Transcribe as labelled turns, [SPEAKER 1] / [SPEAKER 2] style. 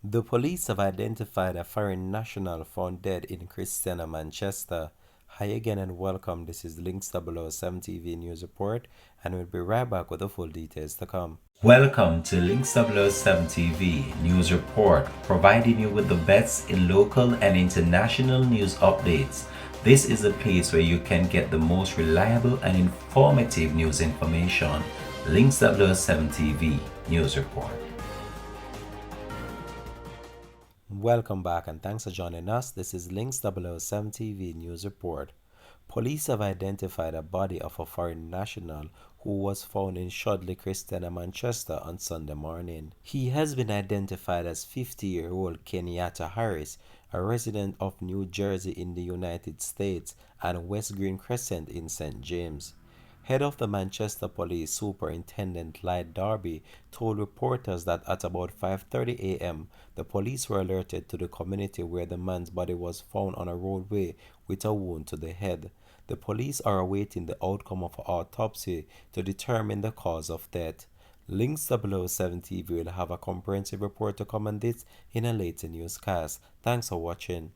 [SPEAKER 1] The police have identified a foreign national found dead in Christiana, Manchester. Hi again and welcome. This is Links 007 TV News Report, and we'll be right back with the full details to come.
[SPEAKER 2] Welcome to Links 007 TV News Report, providing you with the best in local and international news updates. This is a place where you can get the most reliable and informative news information. Links 007 TV News Report.
[SPEAKER 1] Welcome back and thanks for joining us. This is Links 007 TV News Report. Police have identified a body of a foreign national who was found in Shudley, Christiana, Manchester on Sunday morning. He has been identified as 50-year-old Kenyatta Harris, a resident of New Jersey in the United States and West Green Crescent in St. James. Head of the Manchester Police Superintendent Clyde Darby told reporters that at about 5:30 a.m. the police were alerted to the community where the man's body was found on a roadway with a wound to the head. The police are awaiting the outcome of an autopsy to determine the cause of death. Links 007 TV will have a comprehensive report to come on this in a later newscast. Thanks for watching.